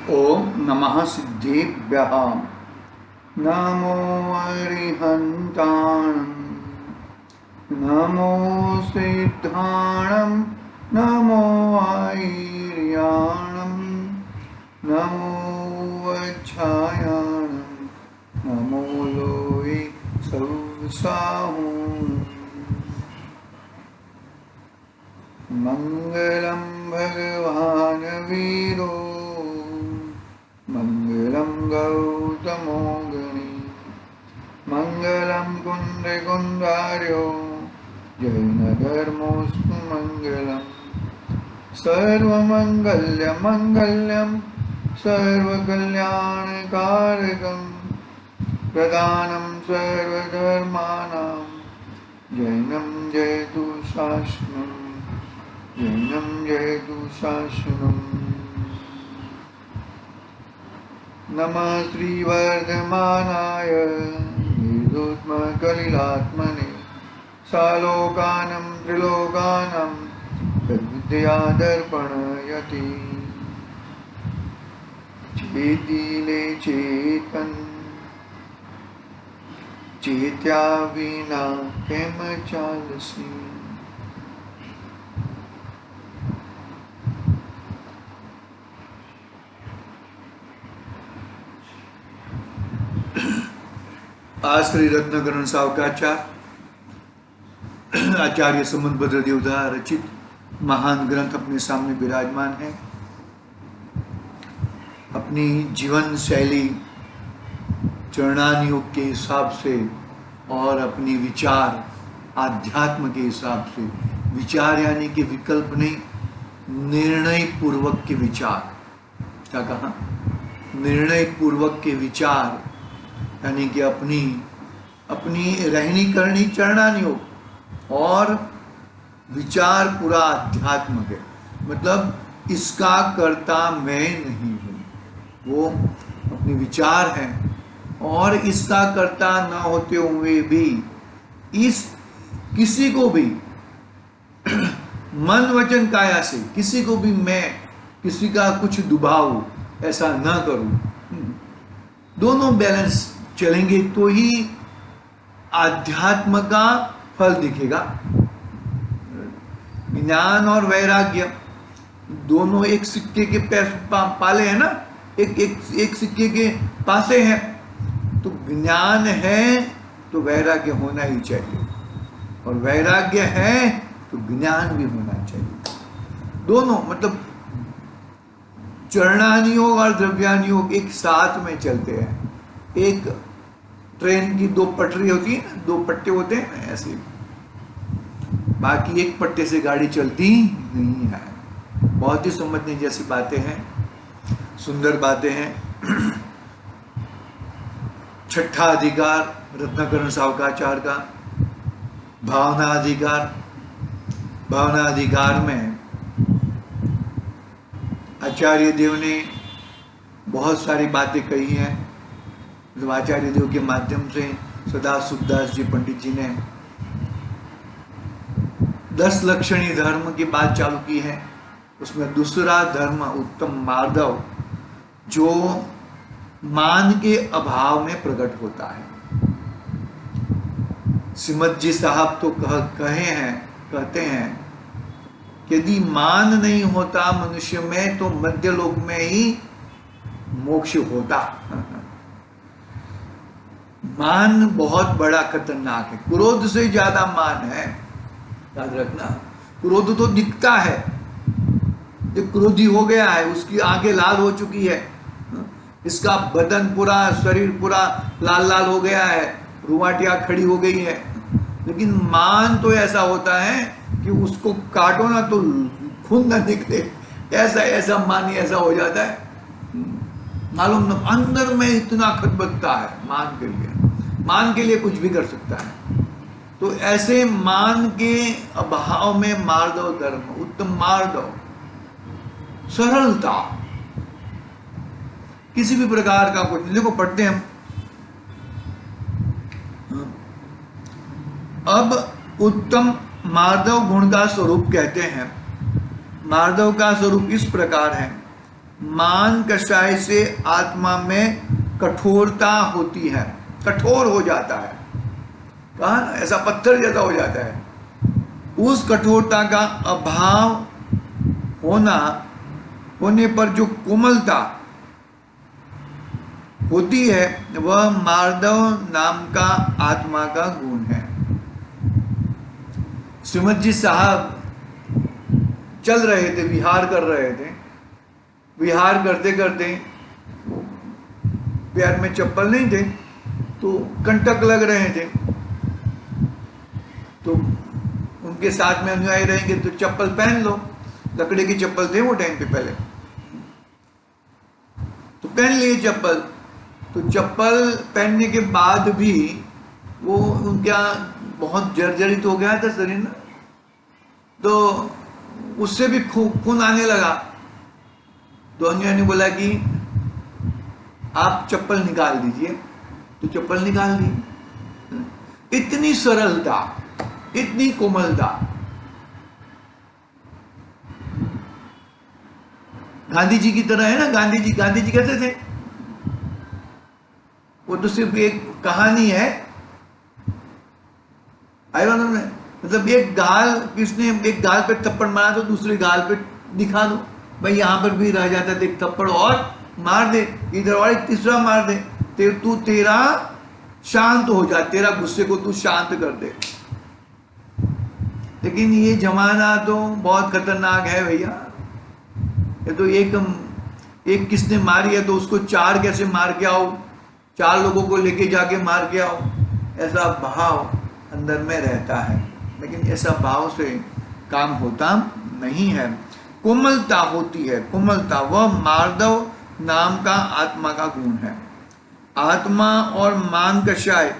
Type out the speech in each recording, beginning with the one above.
ओम नमः सिद्धेभ्यः। नमो अरिहन्ताणं, नमो सिद्धाणं, नमो आयर्याणं, नमो वच्छायाणं, नमो लोये सौसाहूं। मंगलम भगवान वीरो, मंगलम गौतमो गणी, मंगलम कुंदकुंदार्यो, जैनधर्मोऽस्तु मंगलम। सर्वमंगल्यं सर्वकल्याणकारकं, प्रदानं सर्वधर्माणां, जैनं जयतु शासनम्, जैनं जयतु शासनम्। नमः श्रीवर्धमानाय निर्धूतकलिलात्मने, सालोकानं त्रिलोकानं तद्विद्यादर्पणयति। चेतिले चेतन, चेत्या विना केम चालसी। आज श्री रत्नकरण सावकाचार्य आचार्य सुमंतभद्र देवधा रचित महान ग्रंथ अपने सामने विराजमान है। अपनी जीवन शैली चरणान योग के हिसाब से और अपनी विचार आध्यात्म के हिसाब से, विचार यानी कि विकल्प नहीं, निर्णय पूर्वक के विचार। क्या कहा? निर्णय पूर्वक के विचार यानी कि अपनी रहनी करनी चरणान योग, और विचार पूरा अध्यात्म है। मतलब इसका कर्ता मैं नहीं हूँ, वो अपने विचार है। और इसका कर्ता न होते हुए भी इस किसी को भी मन वचन काया से किसी को भी मैं किसी का कुछ दुभाव ऐसा न करूं, दोनों बैलेंस चलेंगे तो ही आध्यात्म का फल दिखेगा। ज्ञान और वैराग्य दोनों एक सिक्के के पाले हैं ना, एक सिक्के के पासे हैं। तो ज्ञान है तो वैराग्य होना ही चाहिए, और वैराग्य है तो ज्ञान भी होना चाहिए। दोनों मतलब चरणान योग और द्रव्यान योग एक साथ में चलते हैं। एक ट्रेन की दो पटरी होती है ना, दो पट्टे होते हैं ना, ऐसे। बाकी एक पट्टे से गाड़ी चलती नहीं है। बहुत ही समझने जैसी बातें हैं, सुंदर बातें हैं। छठा अधिकार रत्नाकरण सावकाचार्य का भावना अधिकार। भावना अधिकार में आचार्य देव ने बहुत सारी बातें कही हैं। आचार्य देव के माध्यम से सदा सुखदास जी पंडित जी ने 10 लक्षणी धर्म की बात चालू की है। उसमें दूसरा धर्म उत्तम मार्दव, जो मान के अभाव में प्रकट होता है। सिमत जी साहब तो कहते हैं कि यदि मान नहीं होता मनुष्य में तो मध्य लोक में ही मोक्ष होता। मान बहुत बड़ा खतरनाक है, क्रोध से ज्यादा मान है, याद रखना। क्रोध तो दिखता है, जो क्रोधी हो गया है उसकी आंखें लाल हो चुकी है, इसका बदन पूरा, शरीर पूरा लाल लाल हो गया है, रुआटियां खड़ी हो गई है। लेकिन मान तो ऐसा होता है कि उसको काटो ना तो खून ना निकले, ऐसा मान ही ऐसा हो जाता है। मालूम ना, अंदर में इतना खतबत्ता है मान के लिए, मान के लिए कुछ भी कर सकता है। तो ऐसे मान के अभाव में मार्दव धर्म, उत्तम मार्दव, सरलता, किसी भी प्रकार का कुछ। देखो पढ़ते हैं अब उत्तम मार्दव गुण का स्वरूप कहते हैं। मार्दव का स्वरूप इस प्रकार है, मान कषाय से आत्मा में कठोरता होती है, कठोर हो जाता है, कहा ना ऐसा पत्थर जैसा हो जाता है। उस कठोरता का अभाव होने पर जो कोमलता होती है वह मार्दव नाम का आत्मा का गुण है। श्रीमद जी साहब चल रहे थे, विहार कर रहे थे, विहार करते करते पैर में चप्पल नहीं थे तो कंटक लग रहे थे, तो उनके साथ में अनुयायी रहेंगे तो चप्पल पहन लो, लकड़ी की चप्पल थे वो टाइम पे पहले, तो पहन लिए चप्पल। तो चप्पल पहनने के बाद भी वो उनका बहुत जर्जरित हो गया था शरीर ना, तो उससे भी खून आने लगा। तो अनुयायी ने बोला कि आप चप्पल निकाल दीजिए, तो चप्पल निकाल दी। इतनी सरलता, इतनी कोमलता। गांधी जी की तरह है ना, गांधी जी कहते थे, वो तो सिर्फ एक कहानी है, आई डोंट नो, मतलब एक गाल, किसने एक गाल पे थप्पड़ मारा तो दूसरी गाल पे दिखा दो, भाई यहां पर भी रह जाता है, एक थप्पड़ और मार दे, इधर और एक तीसरा मार दे, तू तेरा शांत हो जा, तेरा गुस्से को तू शांत कर दे। लेकिन ये जमाना तो बहुत खतरनाक है भैया। ये तो एक किसने मारी है तो उसको चार कैसे मार के आओ, चार लोगों को लेके जाके मार के आओ, ऐसा भाव अंदर में रहता है। लेकिन ऐसा भाव से काम होता नहीं है। कोमलता होती है, कोमलता, वह मार्दव नाम का आत्मा का गुण है। आत्मा और मान कषाय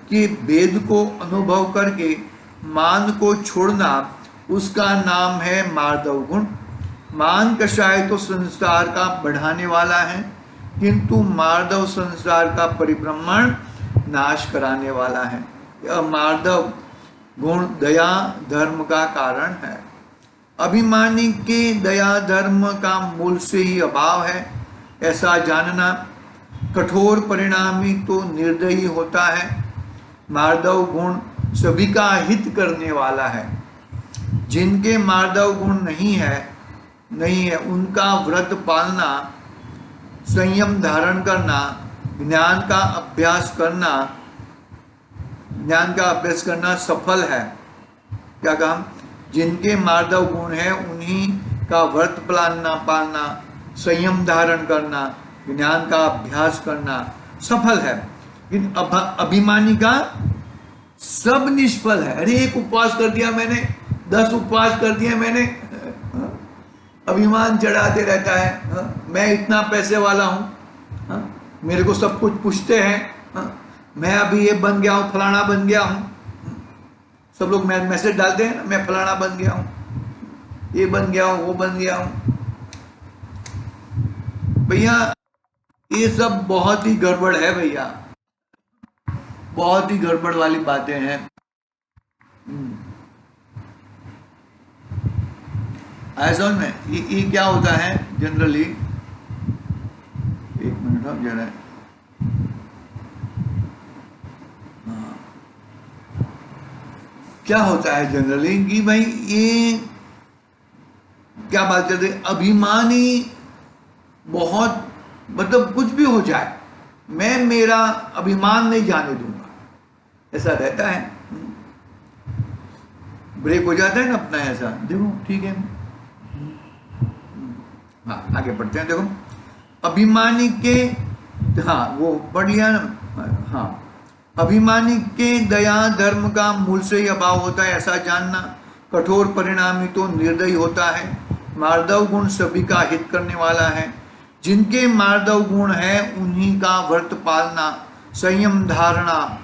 के भेद को अनुभव करके मान को छोड़ना, उसका नाम है मार्दव गुण। मान कषाय तो संसार का बढ़ाने वाला है, किंतु मार्दव संसार का परिभ्रमण नाश कराने वाला है। यह मार्दव गुण दया धर्म का कारण है। अभिमानी के दया धर्म का मूल से ही अभाव है, ऐसा जानना। कठोर परिणामी तो निर्दयी होता है। मार्दव गुण सभी का हित करने वाला है। जिनके मार्दव गुण नहीं है उनका व्रत पालना, संयम धारण करना, ज्ञान का अभ्यास करना सफल है। क्या कहा? जिनके मार्दव गुण है उन्हीं का व्रत पालना, संयम धारण करना, ज्ञान का अभ्यास करना सफल है। लेकिन अभिमानी का सब निष्फल है। अरे एक उपवास कर दिया मैंने, 10 उपवास कर दिए मैंने, अभिमान चढ़ाते रहता है, मैं इतना पैसे वाला हूं, मेरे को सब कुछ पूछते हैं, मैं अभी ये बन गया हूं, फलाना बन गया हूं। सब लोग मैसेज डालते हैं ना, मैं फलाना बन गया हूं, ये बन गया हूं, वो बन गया हूं। भैया ये सब बहुत ही गड़बड़ है भैया, बहुत ही गड़बड़ वाली बातें हैं। ऐसा में ये क्या होता है जनरली, एक मिनट अब जरा, क्या होता है जनरली कि भाई ये क्या बात करते, अभिमानी बहुत, मतलब कुछ भी हो जाए मैं मेरा अभिमान नहीं जाने दूंगा, ऐसा रहता है। ब्रेक हो जाता है ना अपना, ऐसा देखो ठीक है। हाँ आगे बढ़ते हैं। देखो अभिमानी के, हाँ वो पढ़ लिया ना, हाँ अभिमानी के दया धर्म का मूल से ही अभाव होता है, ऐसा जानना। कठोर परिणामी तो निर्दयी होता है। मार्दव गुण सभी का हित करने वाला है। जिनके मार्दव गुण है उन्हीं का व्रत पालना, संयम धारणा,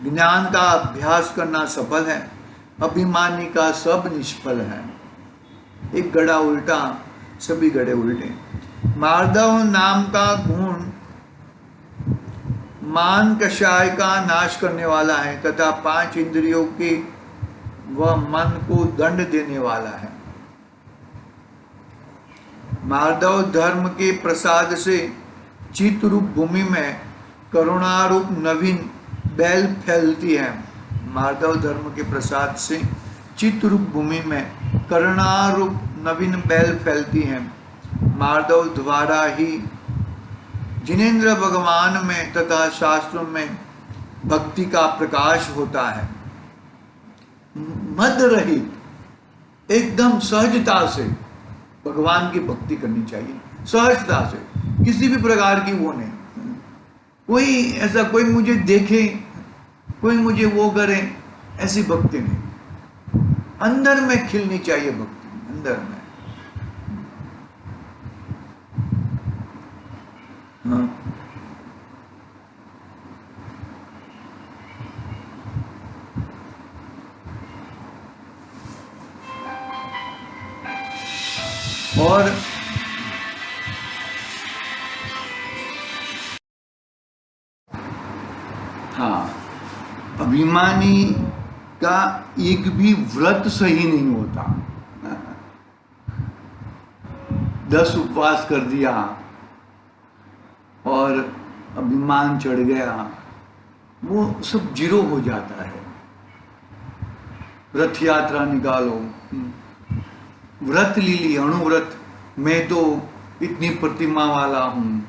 ज्ञान का अभ्यास करना सफल है। अभिमानी का सब निष्फल है। एक गड़ा उल्टा, सभी गड़े उल्टे। मार्दव नाम का गुण मान कषाय का नाश करने वाला है तथा 5 इंद्रियों के व मन को दंड देने वाला है। माधव धर्म के प्रसाद से चित्त रूप भूमि में करुणारूप नवीन बैल फैलती है। माधव धर्म के प्रसाद से चित्त रूप भूमि में करुणारूप नवीन बैल फैलती है। माधव द्वारा ही जिनेंद्र भगवान में तथा शास्त्रों में भक्ति का प्रकाश होता है। मद रहित एकदम सहजता से भगवान की भक्ति करनी चाहिए, सहजता से, किसी भी प्रकार की वो नहीं, कोई ऐसा कोई मुझे देखे, कोई मुझे वो करे, ऐसी भक्ति नहीं। अंदर में खिलनी चाहिए भक्ति, अंदर में। हाँ। और हाँ, अभिमानी का एक भी व्रत सही नहीं होता। 10 उपवास कर दिया और अभिमान चढ़ गया, वो सब जीरो हो जाता है। रथ यात्रा निकालो, व्रत ली ली, अणुव्रत, मैं तो इतनी प्रतिमा वाला हूं।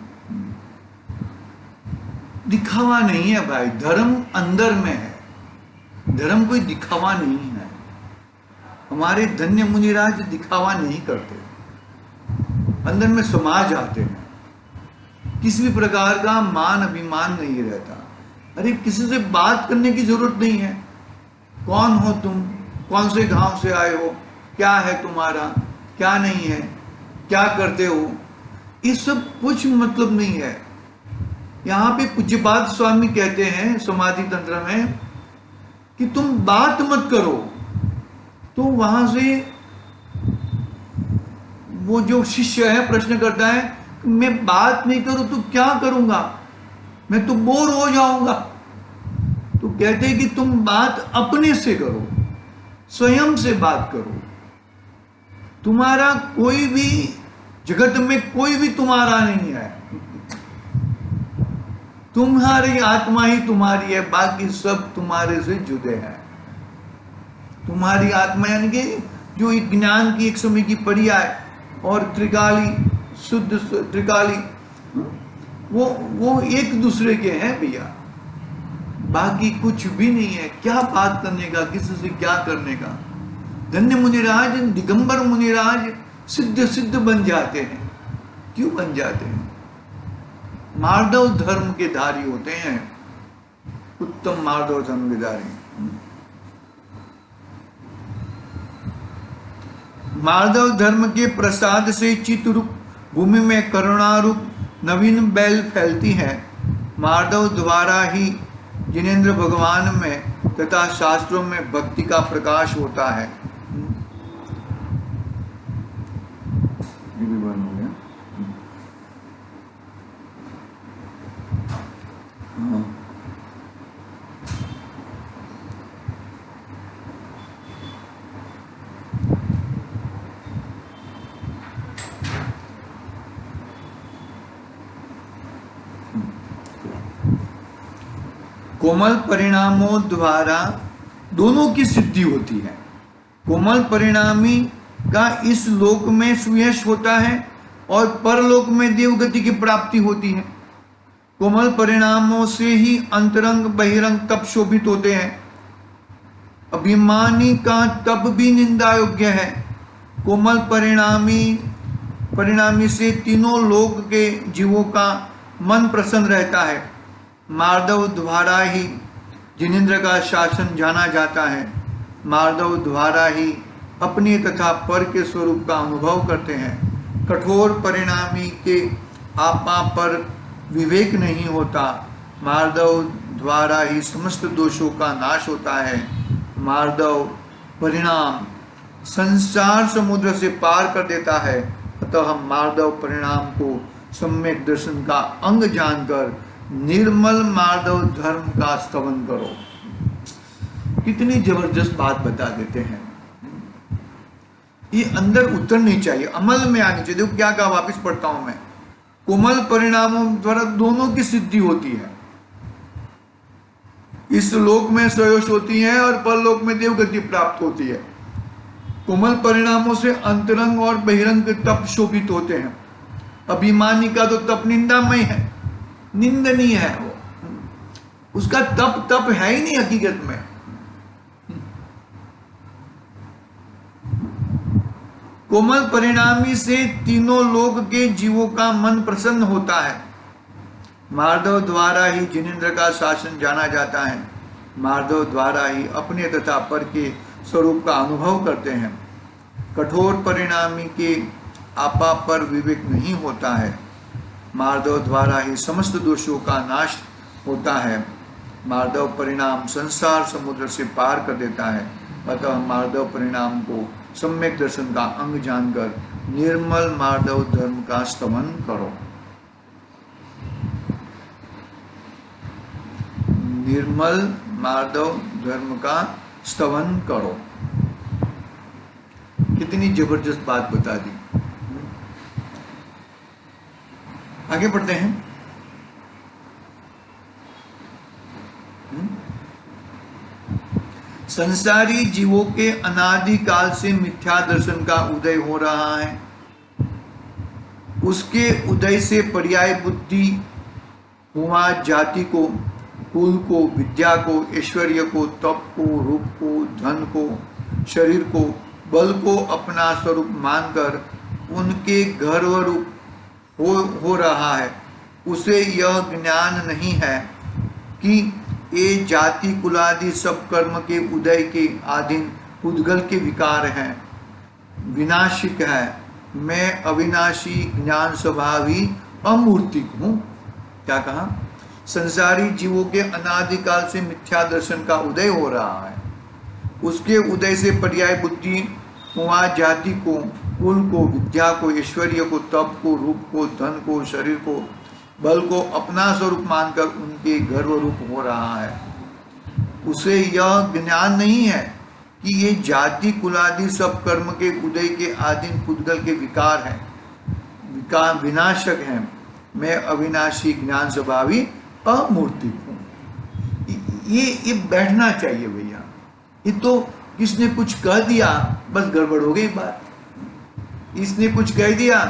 दिखावा नहीं है भाई, धर्म अंदर में है, धर्म कोई दिखावा नहीं है। हमारे धन्य मुनिराज दिखावा नहीं करते, अंदर में समा जाते हैं, किसी भी प्रकार का मान अभिमान नहीं रहता। अरे किसी से बात करने की जरूरत नहीं है, कौन हो तुम, कौन से गांव से आए हो, क्या है तुम्हारा, क्या नहीं है, क्या करते हो, ये सब कुछ मतलब नहीं है। यहाँ पे पूज्यपाद स्वामी कहते हैं समाधि तंत्र में कि तुम बात मत करो, तो वहां से वो जो शिष्य है प्रश्न करता है, मैं बात नहीं करूं तो क्या करूंगा, मैं तो बोर हो जाऊंगा। तो कहते हैं कि तुम बात अपने से करो, स्वयं से बात करो। तुम्हारा कोई भी, जगत में कोई भी तुम्हारा नहीं है, तुम्हारी आत्मा ही तुम्हारी है, बाकी सब तुम्हारे से जुड़े हैं। तुम्हारी आत्मा यानी कि जो ज्ञान की एक समय की परिया है और त्रिकाली, शुद्ध त्रिकाली, वो एक दूसरे के हैं भैया, बाकी कुछ भी नहीं है। क्या बात करने का, किसी से क्या करने का। धन्य मुनिराज, दिगंबर मुनिराज सिद्ध सिद्ध बन जाते हैं। क्यों बन जाते हैं? माधव धर्म के धारी होते हैं, उत्तम माधव धर्म के धारी। माधव धर्म के प्रसाद से चित्त रूप भूमि में करुणा रूप नवीन बैल फैलती है। माधव द्वारा ही जिनेंद्र भगवान में तथा शास्त्रों में भक्ति का प्रकाश होता है। कोमल परिणामों द्वारा दोनों की सिद्धि होती है। कोमल परिणामी का इस लोक में सुयश होता है और परलोक में देवगति की प्राप्ति होती है। कोमल परिणामों से ही अंतरंग बहिरंग तप शोभित होते हैं। अभिमानी का तप भी निंदा योग्य है। कोमल परिणामी से तीनों लोक के जीवों का मन प्रसन्न रहता है। माधव द्वारा ही जिनेंद्र का शासन जाना जाता है। माधव द्वारा ही अपने तथा पर के स्वरूप का अनुभव करते हैं। कठोर परिणामी के आपा पर विवेक नहीं होता। माधव द्वारा ही समस्त दोषों का नाश होता है। माधव परिणाम संसार समुद्र से पार कर देता है। अतः हम माधव परिणाम को सम्यक दर्शन का अंग जानकर निर्मल माधव धर्म का स्तवन करो। कितनी जबरदस्त बात बता देते हैं। ये अंदर उतरनी चाहिए, अमल में आनी चाहिए। देखो क्या कहा, वापस पढ़ता हूं मैं, कोमल परिणामों द्वारा दोनों की सिद्धि होती है। इस लोक में सयोश होती है और परलोक में देवगति प्राप्त होती है। कोमल परिणामों से अंतरंग और बहिरंग तप शोभित होते हैं। अभिमानी का तो तप निंदामय है, निंदनीय है, वो उसका तप है ही नहीं हकीकत में। कोमल परिणामी से तीनों लोक के जीवों का मन प्रसन्न होता है। मार्दव द्वारा ही जिनेंद्र का शासन जाना जाता है। मार्दव द्वारा ही अपने तथा पर के स्वरूप का अनुभव करते हैं। कठोर परिणामी के आपा पर विवेक नहीं होता है। मार्दव द्वारा ही समस्त दोषों का नाश होता है। मार्दव परिणाम संसार समुद्र से पार कर देता है। अतः मार्दव परिणाम को सम्यक दर्शन का अंग जानकर निर्मल मार्दव धर्म का स्तवन करो। निर्मल मार्दव धर्म का स्तवन करो। कितनी जबरदस्त बात बता दी। आगे पढ़ते हैं। संसारी जीवों के अनादि काल से मिथ्या दर्शन का उदय हो रहा है। उसके उदय से पर्याय बुद्धि हुआ जाति को, कुल को, विद्या को, ऐश्वर्य को, तप को, रूप को, धन को, शरीर को, बल को अपना स्वरूप मानकर उनके गर्वरूप हो रहा है। उसे यह ज्ञान नहीं है कि ये जाति कुलादि सब कर्म के उदय के आधीन पुद्गल के विकार हैं, विनाशिक है। मैं अविनाशी ज्ञान स्वभावी अमूर्तिक हूँ। क्या कहा? संसारी जीवों के अनादिकाल से मिथ्या दर्शन का उदय हो रहा है। उसके उदय से पर्याय बुद्धि हुआ जाति को, कुल को, विद्या को, ऐश्वर्य को, तप को, रूप को, धन को, शरीर को, बल को अपना स्वरूप मानकर उनके गर्व रूप हो रहा है। उसे यह ज्ञान नहीं है कि ये जाति कुलादि सब कर्म के उदय के आधीन पुद्गल के विकार हैं, विकार विनाशक हैं। मैं अविनाशी ज्ञान स्वभावी अमूर्तिक हूँ। ये बैठना चाहिए भैया। ये तो किसने कुछ कह दिया बस गड़बड़ हो गई बात। इसने कुछ कह दिया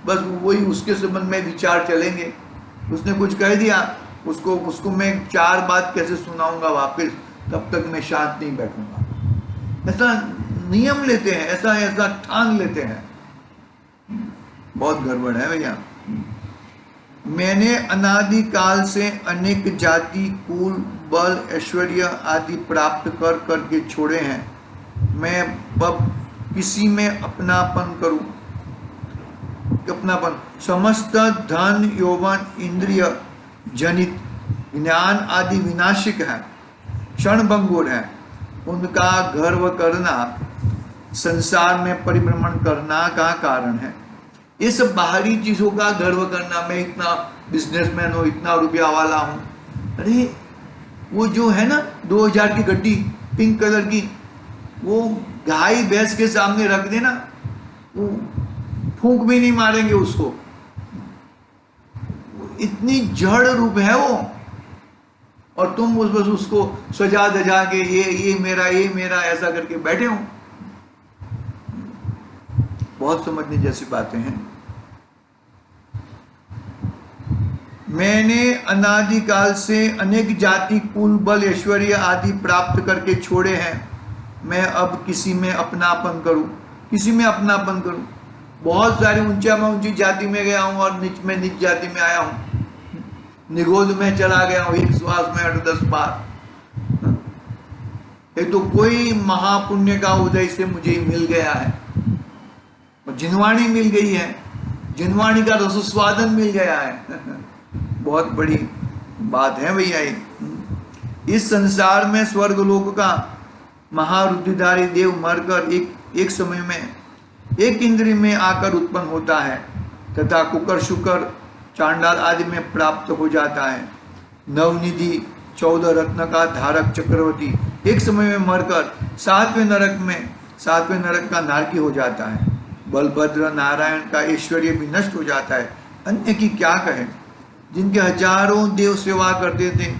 बस वही उसके संबंध में विचार चलेंगे। उसने कुछ कह दिया, उसको मैं 4 बात कैसे सुनाऊंगा वापस, तब तक मैं शांत नहीं बैठूंगा। ऐसा नियम लेते हैं, ऐसा ठान लेते हैं। बहुत गड़बड़ है भैया। मैंने अनादिकाल से अनेक जाति, कुल, बल, ऐश्वर्य आदि प्राप्त कर करके छोड़े हैं। मैं अब किसी में अपनापन करूं, अपनापन समस्त धन, यौवन, इंद्रिय जनित ज्ञान आदि विनाशिक है, क्षणभंगुर है। उनका गर्व करना संसार में परिभ्रमण करना का कारण है। ये सब बाहरी चीजों का गर्व करना, मैं इतना बिजनेसमैन हूँ, इतना रुपया वाला हूँ। अरे वो जो है ना 2000 की गड्डी पिंक कलर की, वो गाय भैंस के सामने रख देना, वो फूंक भी नहीं मारेंगे उसको। इतनी जड़ रूप है वो, और तुम बस उसको सजा दजा के ये मेरा ऐसा करके बैठे हो। बहुत समझने जैसी बातें हैं। मैंने अनादिकाल से अनेक जाति, कुल, बल, ऐश्वर्य आदि प्राप्त करके छोड़े हैं। मैं अब किसी में अपनापन करूं, किसी में अपनापन करूं। बहुत सारी ऊंची जाति में गया हूं और मैं नीच जाति में आया हूं। निगोद में चला गया हूं, एक श्वास में 8-10 बार। ये तो कोई महापुण्य का उदय से मुझे मिल गया है। जिनवाणी मिल गई है, जिनवाणी का रसस्वादन मिल गया है। बहुत बड़ी बात है भैया। इस संसार में स्वर्गलोक का महारुद्धिधारी देव मरकर एक समय में एक इंद्रिय में आकर उत्पन्न होता है तथा कुकर, शुकर, चांडाल आदि में प्राप्त हो जाता है। नवनिधि 14 रत्न का धारक चक्रवर्ती एक समय में मरकर 7वें नरक में सातवें नरक का नारकी हो जाता है। बलभद्र नारायण का ऐश्वर्य भी नष्ट हो जाता है। अन्य की क्या कहे, जिनके हजारों देव सेवा करते थे,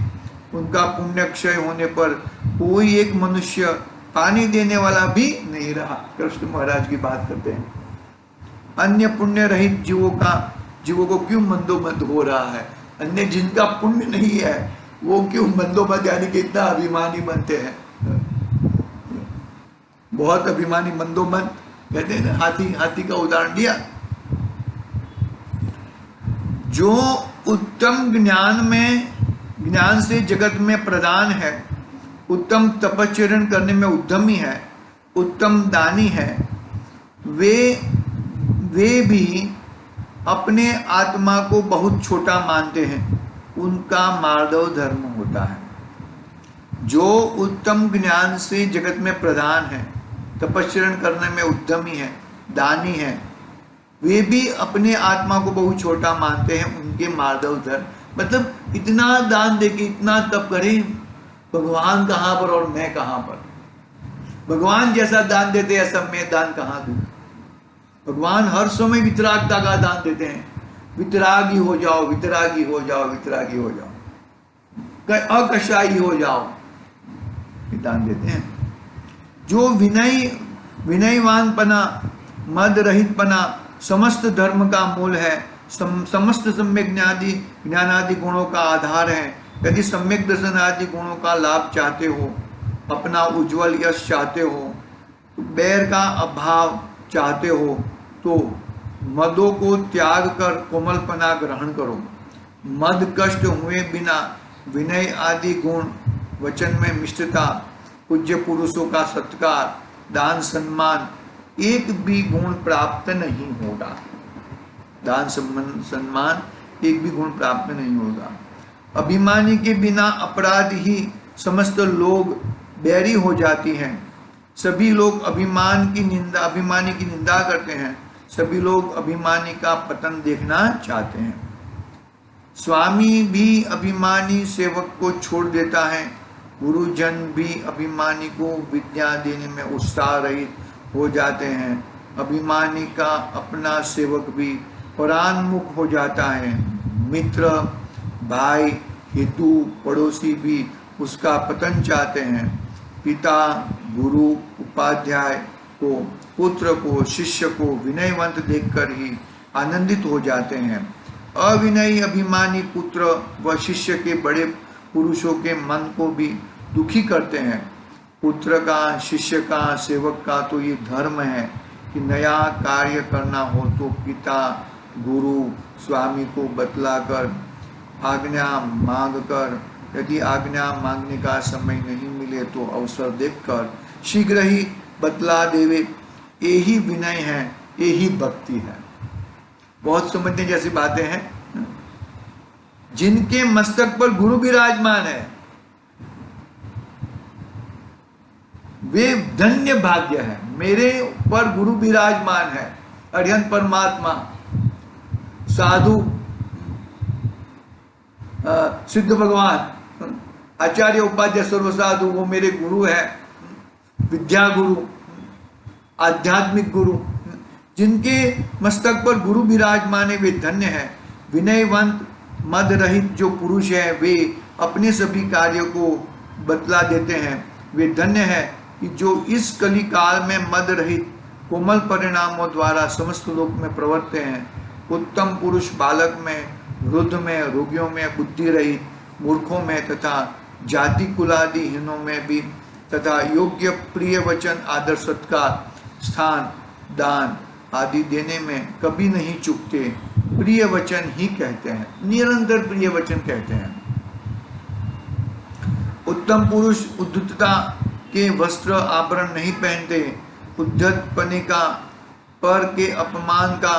उनका पुण्य क्षय होने पर कोई एक मनुष्य पानी देने वाला भी नहीं रहा। कृष्ण महाराज की बात करते हैं। अन्य पुण्य रहित जीवों को क्यों मंदोमद हो रहा है? अन्य जिनका पुण्य नहीं है वो क्यों मंदोमद, यानी कि इतना अभिमानी बनते हैं? बहुत अभिमानी, मंदोमद कहते हैं ना, हाथी का उदाहरण दिया। जो उत्तम ज्ञान से जगत में प्रधान है, उत्तम तपश्चरण करने में उद्यमी है, उत्तम दानी है, वे भी अपने आत्मा को बहुत छोटा मानते हैं। उनका मार्दव धर्म होता है। जो उत्तम ज्ञान से जगत में प्रधान है, तपश्चरण करने में उद्यमी है, दानी है, वे भी अपने आत्मा को बहुत छोटा मानते हैं। उनके मार्दव धर्म मतलब इतना दान देके, इतना तप करें, भगवान कहाँ पर और मैं कहाँ पर? भगवान जैसा दान देते हैं, सब मैं दान कहाँ दूं? भगवान हर समय वितरागता का दान देते हैं। वितरागी हो जाओ, वितरागी हो जाओ, वितरागी हो जाओ, अकषाई हो जाओ, दान देते हैं। जो विनयवानपना, मद रहितपना समस्त धर्म का मूल है, समस्त सम्यक ज्ञानादि गुणों का आधार है। यदि सम्यक दर्शन आदि गुणों का लाभ चाहते हो, अपना उज्जवल यश चाहते हो, बैर का अभाव चाहते हो, तो मदों को त्याग कर कोमलपना ग्रहण करो। मद कष्ट हुए बिना विनय आदि गुण, वचन में मिष्टता, पूज्य पुरुषों का सत्कार, दान सम्मान, एक भी गुण प्राप्त नहीं होगा। दान सम्मान एक भी गुण प्राप्त नहीं होगा। अभिमानी के बिना अपराध ही समस्त लोग बैरी हो जाती हैं। सभी लोग अभिमानी की निंदा करते हैं। सभी लोग अभिमानी का पतन देखना चाहते हैं। स्वामी भी अभिमानी सेवक को छोड़ देता है। गुरुजन भी अभिमानी को विद्या देने में उत्साह रहित हो जाते हैं। अभिमानी का अपना सेवक भी परान्मुख हो जाता है। मित्र, भाई, हितु, पड़ोसी भी उसका पतन चाहते हैं। पिता, गुरु, उपाध्याय को, पुत्र को, शिष्य को विनयवंत देखकर ही आनंदित हो जाते हैं। अविनयी अभिमानी पुत्र व शिष्य के बड़े पुरुषों के मन को भी दुखी करते हैं। पुत्र का, शिष्य का, सेवक का तो ये धर्म है कि नया कार्य करना हो तो पिता, गुरु, स्वामी को बतलाकर, आज्ञा मांगकर, यदि आज्ञा मांगने का समय नहीं मिले तो अवसर देखकर शीघ्र ही बतला देवे। यही विनय है, यही भक्ति है। बहुत समझने जैसी बातें हैं। जिनके मस्तक पर गुरु विराजमान है वे धन्य भाग्य है। मेरे पर गुरु विराजमान है, अरिहंत परमात्मा, साधु, सिद्ध भगवान, आचार्य, उपाध्याय, सर्व साधु, वो मेरे गुरु है, विद्या गुरु, आध्यात्मिक गुरु। जिनके मस्तक पर गुरु विराजमान है वे धन्य है। विनयवंत, मद रहित जो पुरुष है वे अपने सभी कार्यों को बतला देते हैं। वे धन्य है कि जो इस कली काल में मद रहित कोमल परिणामों द्वारा समस्त लोक में प्रवर्ते हैं। उत्तम पुरुष बालक में, वृद्ध में, रोगियों में, बुद्धि रहित मूर्खों में तथा जाति कुलादि हीनों में भी, तथा योग्य प्रिय वचन, आदर, सत्कार, स्थान, दान आदि देने में कभी नहीं चूकते। प्रिय वचन ही कहते हैं, निरंतर प्रिय वचन कहते हैं। उत्तम पुरुष उद्धतता के वस्त्र आभरण नहीं पहनते। उद्धतपने का, पर के अपमान का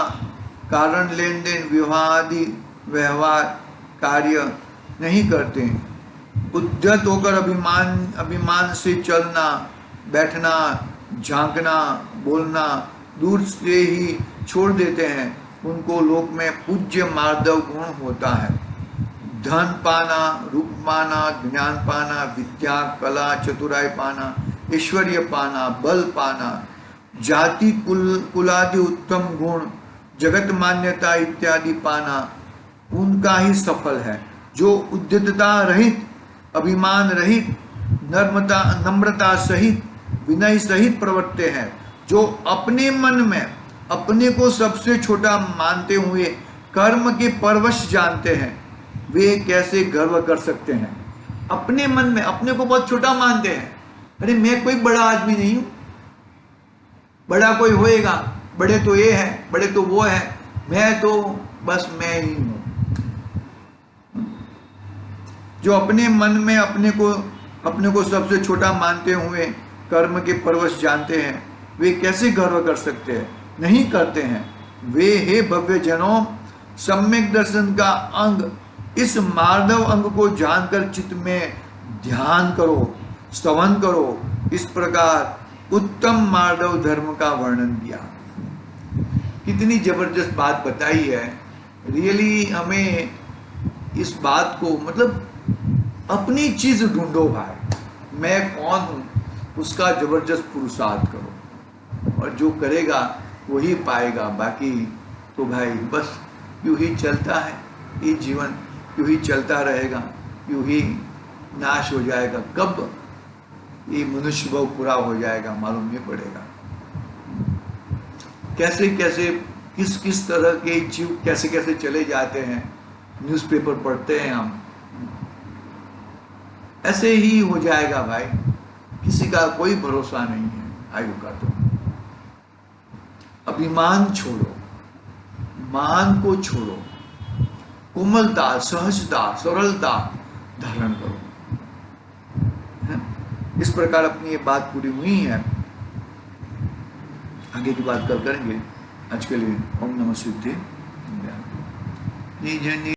कारण लेन देन, विवाह आदि व्यवहार कार्य नहीं करते। उद्धत होकर अभिमान से चलना, बैठना, झांकना, बोलना दूर से ही छोड़ देते हैं। उनको लोक में पूज्य मार्दव गुण होता है। धन पाना, रूप पाना, ज्ञान पाना, विद्या, कला, चतुराई पाना, ऐश्वर्य पाना, बल पाना, जाति कुलादि उत्तम गुण, जगत मान्यता इत्यादि पाना उनका ही सफल है जो उद्यतता रहित, अभिमान रहित, नम्रता सहित, विनय सहित प्रवर्तते हैं, जो अपने मन में अपने को सबसे छोटा मानते हुए कर्म के परवश जानते हैं, वे कैसे गर्व कर सकते हैं। अपने मन में अपने को बहुत छोटा मानते हैं, अरे मैं कोई बड़ा आदमी नहीं हूं, बड़ा कोई होएगा, बड़े तो ये है, बड़े तो वो है, मैं तो बस मैं ही हूं। जो अपने मन में अपने को सबसे छोटा मानते हुए कर्म के परवश जानते हैं, वे कैसे गर्व कर सकते हैं, नहीं करते हैं। वे हे भव्य जनों, सम्यक दर्शन का अंग, इस मार्दव अंग को जानकर चित्त में ध्यान करो, स्तवन करो। इस प्रकार उत्तम मार्दव धर्म का वर्णन किया। कितनी जबरदस्त बात बताई है। रियली हमें इस बात को, मतलब अपनी चीज ढूंढो भाई, मैं कौन हूं, उसका जबरदस्त पुरुषार्थ करो, और जो करेगा वही पाएगा। बाकी तो भाई बस यूं ही चलता है, ये जीवन यूं ही चलता रहेगा, यूं ही नाश हो जाएगा। कब ये मनुष्य भाव पूरा हो जाएगा मालूम नहीं पड़ेगा। कैसे कैसे किस किस तरह के जीव कैसे कैसे चले जाते हैं। न्यूज़पेपर पढ़ते हैं हम, ऐसे ही हो जाएगा भाई, किसी का कोई भरोसा नहीं है आयु का। तो अभिमान छोड़ो, मान को छोड़ो, कोमलता, सहजता, सरलता धारण करो। इस प्रकार अपनी ये बात पूरी हुई है। आगे की बात कल करेंगे। आज के लिए ओम नमः शिवाय।